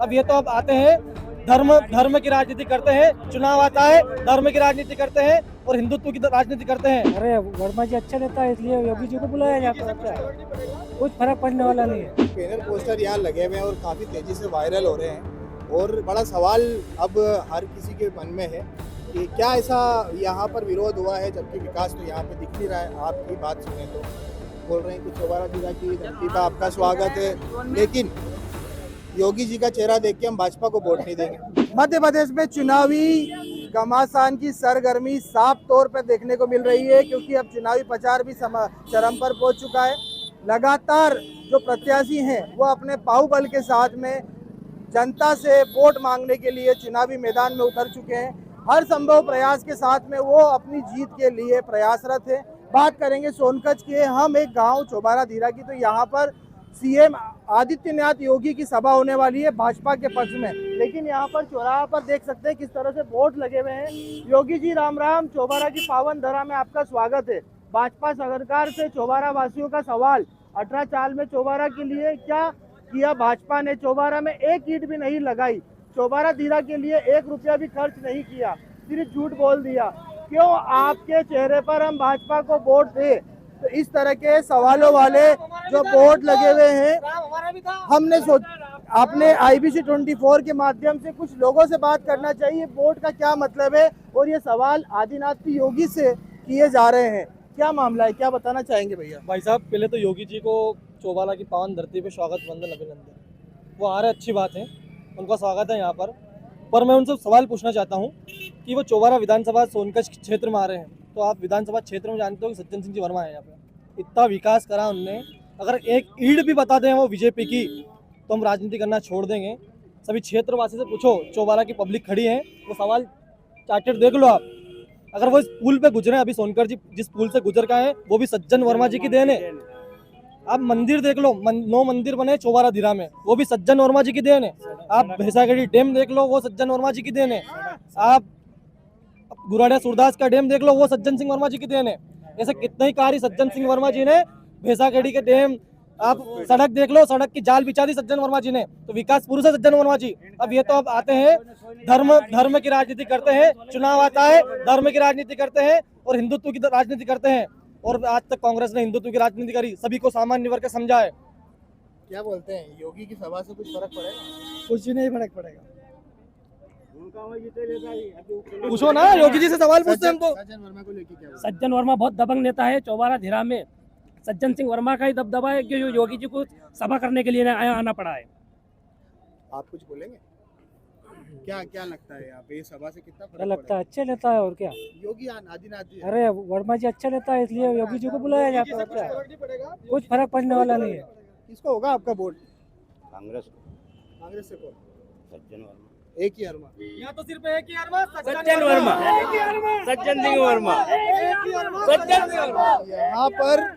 अब ये तो अब आते हैं धर्म की राजनीति करते हैं, चुनाव आता है धर्म की राजनीति करते हैं और हिंदुत्व की राजनीति करते हैं। अरे वर्मा जी अच्छा नेता है इसलिए योगी जी को बुलाया जाता है। क्या कुछ फर्क पड़ने वाला नहीं है। बैनर पोस्टर यहाँ लगे हुए हैं और काफ़ी तेज़ी से वायरल हो रहे हैं और बड़ा सवाल अब हर किसी के मन में है कि क्या ऐसा यहाँ पर विरोध हुआ है जबकि विकास तो यहाँ पे दिख नहीं रहा है। आपकी बात सुने तो बोल रहे हैं कि चौबारा जिला की धरती पर आपका स्वागत है, लेकिन योगी जी का चेहरा देख के हम भाजपा को वोट नहीं देंगे। मध्य प्रदेश में चुनावी घमासान की सरगर्मी साफ तौर पर देखने को मिल रही है, क्योंकि अब चुनावी प्रचार भी चरम पर पहुंच चुका है। लगातार जो प्रत्याशी हैं वो अपने बाहुबल के साथ में जनता से वोट मांगने के लिए चुनावी मैदान में उतर चुके हैं। हर संभव प्रयास के साथ में वो अपनी जीत के लिए प्रयासरत है। बात करेंगे सोनकच्छ के हम एक गांव चौबारा धीरा की, तो यहाँ पर सीएम आदित्यनाथ योगी की सभा होने वाली है भाजपा के पक्ष में, लेकिन यहाँ पर चौराहा पर देख सकते हैं किस तरह से बोर्ड लगे हुए हैं। योगी जी राम राम, चौबारा की पावन धरा में आपका स्वागत है। भाजपा सरकार से चौबारा वासियों का सवाल, 18 साल में चौबारा के लिए क्या किया भाजपा ने? चौबारा में एक ईंट भी नहीं लगाई, चौबारा धीरा के लिए 1 रुपया भी खर्च नहीं किया, सिर्फ झूठ बोल दिया। क्यों आपके चेहरे पर हम भाजपा को वोट दें? तो इस तरह के सवालों वाले जो बोर्ड लगे हुए हैं, हमने आपने IBC 24 के माध्यम से कुछ लोगों से बात करना चाहिए, बोर्ड का क्या मतलब है, और ये सवाल आदिनाथ योगी से किए जा रहे हैं। क्या मामला है, क्या बताना चाहेंगे भैया? भाई साहब, पहले तो योगी जी को चौबारा की पावन धरती पे स्वागत, वंदन, अभिनंदन। वो आ रहे, अच्छी बात है, उनका स्वागत है यहाँ पर मैं उनसे सवाल पूछना चाहता हूँ कि वो चौबारा विधानसभा सोनकच्छ क्षेत्र में आ रहे हैं, तो आप विधानसभा क्षेत्र में जानते हो कि सज्जन सिंह जी वर्मा है यहाँ पे, इतना विकास करा उनने। अगर एक ईंट भी बता दें वो बीजेपी की, तो हम राजनीति करना छोड़ देंगे। सभी क्षेत्रवासी से पूछो, चौबारा की पब्लिक खड़ी है, वो सवाल चार्टेड देख लो आप। अगर वो इस पुल पे गुजरे, अभी सोनकर जी जिस पुल से गुजर का है, वो भी सज्जन वर्मा जी की देन है। आप मंदिर देख लो, 9 मंदिर बने चौबारा धीरा में, वो भी सज्जन वर्मा जी की देन है। आप भैंसागढ़ी डैम देख लो, वो सज्जन वर्मा जी की देन है। आप गुराड़िया सूरदास का डैम देख लो, वो सज्जन सिंह वर्मा जी की देन है। ऐसे कितने ही कार्य सज्जन सिंह वर्मा जी ने, भैंसागढ़ी के डैम, आप सड़क देख लो, सड़क की जाल बिछा दी सज्जन वर्मा जी ने, तो विकास पुरुष है सज्जन वर्मा जी। अब ये तो अब आते हैं धर्म की राजनीति करते हैं, चुनाव आता है धर्म की राजनीति करते हैं और हिंदुत्व की राजनीति करते हैं। और आज तक कांग्रेस ने हिंदुत्व की राजनीति करी, सभी को सामान्य वर्ग समझा है। क्या बोलते हैं, योगी की सभा से कुछ फर्क पड़ेगा? कुछ नहीं फर्क पड़ेगा। पूछो ना, योगी जी से सवाल पूछते हैं हम तो। सज्जन वर्मा को लेके क्या? सज्जन वर्मा बहुत दबंग नेता है। चौबारा धीरा में सज्जन सिंह वर्मा का ही दबदबा है कि योगी जी को सभा करने के लिए आना पड़ा है। आप कुछ बोलेंगे? क्या क्या लगता है यहाँ पे ये सभा से कितना क्या फर्क लगता है? अच्छा नेता है और क्या। योगी आदिनाथ जी अरे वर्मा जी अच्छा नेता है इसलिए योगी जी को बुलाया जाता है। क्या कुछ फर्क पड़ने वाला नहीं है। किसको होगा आपका वोट? कांग्रेस कांग्रेस से कौन? सज्जन वर्मा, एक ही वर्मा। यहाँ तो सिर्फ एक ही वर्मा, सज्जन वर्मा, सज्जन सिंह वर्मा, सज्जन सिंह वर्मा। यहाँ पर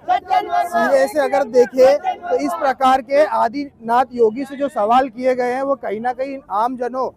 सीधे से अगर देखें तो इस प्रकार के आदिनाथ योगी से जो सवाल किए गए हैं वो कहीं ना कहीं आम जनों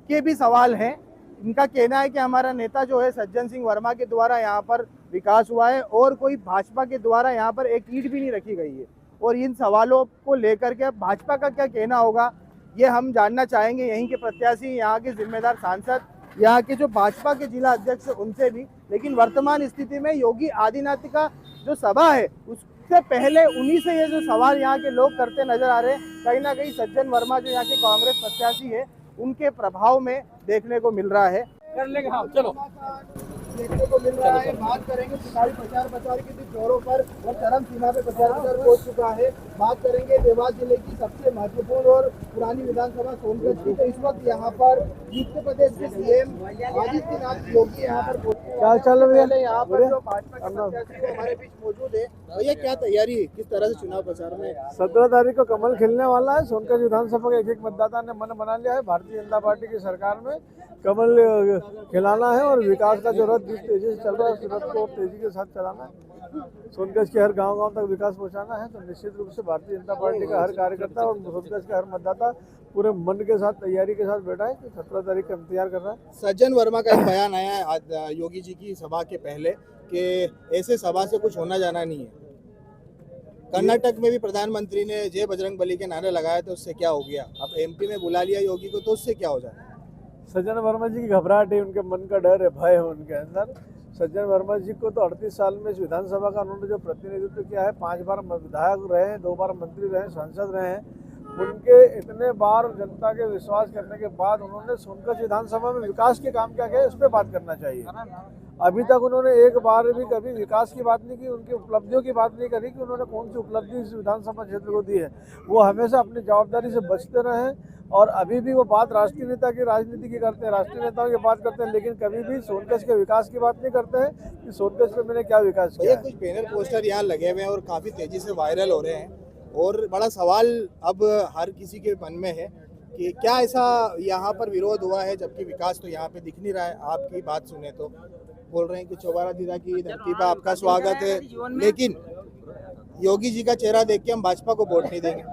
के भी सवाल हैं। इनका कहना है कि हमारा नेता जो है सज्जन सिंह वर्मा के द्वारा यहाँ पर विकास हुआ है और कोई भाजपा के द्वारा यहाँ पर एक ईंट भी नहीं रखी गई है। और इन सवालों को लेकर के भाजपा का क्या कहना होगा, ये हम जानना चाहेंगे यहीं के प्रत्याशी, यहाँ के जिम्मेदार सांसद, यहाँ के जो भाजपा के जिला अध्यक्ष उनसे भी। लेकिन वर्तमान स्थिति में योगी आदिनाथ का जो सभा है उससे पहले उन्हीं से ये जो सवाल यहाँ के लोग करते नजर आ रहे हैं, कहीं ना कहीं सज्जन वर्मा जो यहाँ के कांग्रेस प्रत्याशी है उनके प्रभाव में देखने को मिल रहा है। कर लेंगे, हाँ चलो। देखने को मिल रहा है। बात करेंगे चुनावी प्रचार के भी जोरों पर और चरम सीमा पे प्रचार पहुंच चुका है। बात करेंगे देवास जिले की सबसे महत्वपूर्ण और पुरानी विधानसभा सोनकच्छ की, तो इस वक्त यहाँ पर उत्तर प्रदेश के CM आदित्यनाथ योगी यहाँ पर यहाँ पर जो भाजपा के प्रत्याशी हमारे बीच मौजूद है। भैया क्या तैयारी है, किस तरह से चुनाव प्रचार में? 17 तारीख को कमल खिलने वाला है। सोनकच्छ विधानसभा के एक मतदाता ने मन बना लिया है, भारतीय जनता पार्टी की सरकार में कमल खिलाना है और विकास का जो रथ जिस तेजी से चल रहा है उस रथ को तेजी के साथ चलाना है। सोनकच्छ के हर गांव तक विकास पहुंचाना है। तो निश्चित रूप से भारतीय जनता पार्टी का हर कार्यकर्ता और सोनकच्छ का हर मतदाता पूरे मन के साथ, तैयारी के साथ बैठा है कि 17 तारीख का इंतजार कर रहा है। सज्जन वर्मा का एक बयान आया है योगी जी की सभा के पहले कि ऐसे सभा से कुछ होना जाना नहीं है। कर्नाटक में भी प्रधानमंत्री ने जय बजरंग बली के नारे लगाए तो उससे क्या हो गया? अब एमपी में बुला लिया योगी को तो उससे क्या हो जाए? सज्जन वर्मा जी की घबराहट है, उनके मन का डर है, भय है उनके अंदर। सज्जन वर्मा जी को तो 38 साल में इस विधानसभा का उन्होंने जो प्रतिनिधित्व किया है, 5 बार विधायक रहे हैं, 2 बार मंत्री रहे हैं, सांसद रहे हैं। उनके इतने बार जनता के विश्वास करने के बाद उन्होंने सोनकच्छ विधानसभा में विकास के काम क्या किया, उस पर बात करना चाहिए। अभी तक उन्होंने एक बार भी कभी विकास की बात नहीं की, उनकी उपलब्धियों की बात नहीं करी कि उन्होंने कौन सी उपलब्धि इस विधानसभा क्षेत्र को दी है। वो हमेशा अपनी जवाबदारी से बचते रहे और अभी भी वो बात राष्ट्रीय नेता की राजनीति की करते हैं, राष्ट्रीय नेताओं की बात करते हैं, लेकिन कभी भी सोनकच्छ के विकास की बात नहीं करते हैं कि सोनकच्छ में मैंने क्या विकास किया भैया है। कुछ बैनर पोस्टर यहाँ लगे हुए हैं और काफी तेजी से वायरल हो रहे हैं और बड़ा सवाल अब हर किसी के मन में है कि क्या ऐसा यहाँ पर विरोध हुआ है जबकि विकास तो यहाँ पे दिख नहीं रहा है। आपकी बात सुने तो बोल रहे हैं कि चौबारा धीरा की धरती पर आपका स्वागत है, लेकिन योगी जी का चेहरा देख के हम भाजपा को वोट नहीं देंगे।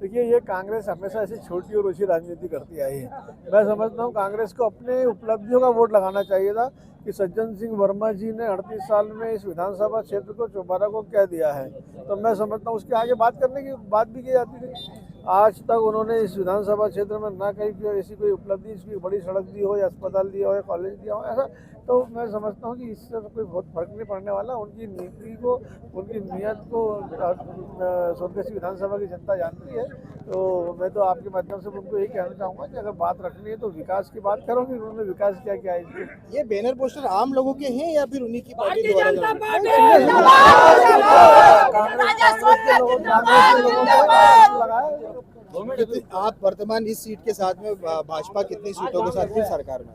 देखिए, ये कांग्रेस हमेशा ऐसी छोटी और ऊंची राजनीति करती आई है। मैं समझता हूँ कांग्रेस को अपने उपलब्धियों का वोट लगाना चाहिए था कि सज्जन सिंह वर्मा जी ने 38 साल में इस विधानसभा क्षेत्र को चौबारा को क्या दिया है। तो मैं समझता हूँ उसके आगे बात करने की बात भी की जाती थी। आज तक उन्होंने इस विधानसभा क्षेत्र में ना कहीं ऐसी कोई उपलब्धि, इसकी बड़ी सड़क दी हो या अस्पताल दिया हो या कॉलेज दिया हो, ऐसा तो मैं समझता हूँ कि इससे कोई बहुत फर्क नहीं पड़ने वाला। उनकी नीति को, उनकी नीयत को सोनकच्छ विधानसभा की जनता जानती है। तो मैं तो आपके माध्यम से उनको यही कहना चाहूँगा कि अगर बात रखनी है तो विकास की बात करो कि उन्होंने विकास क्या किया है। ये बैनर पोस्टर आम लोगों के हैं या फिर उन्हीं की पार्टी द्वारा? आप वर्तमान इस सीट के साथ में भाजपा कितनी सीटों के साथ फिर सरकार में?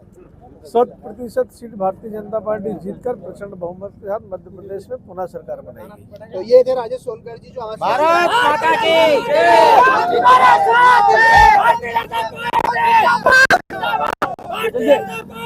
100% सीट भारतीय जनता पार्टी जीतकर प्रचंड बहुमत के साथ मध्य प्रदेश में पुनः सरकार बनाएगी। तो ये थे राजेश सोनकर जी जो आज भारत माता की जय।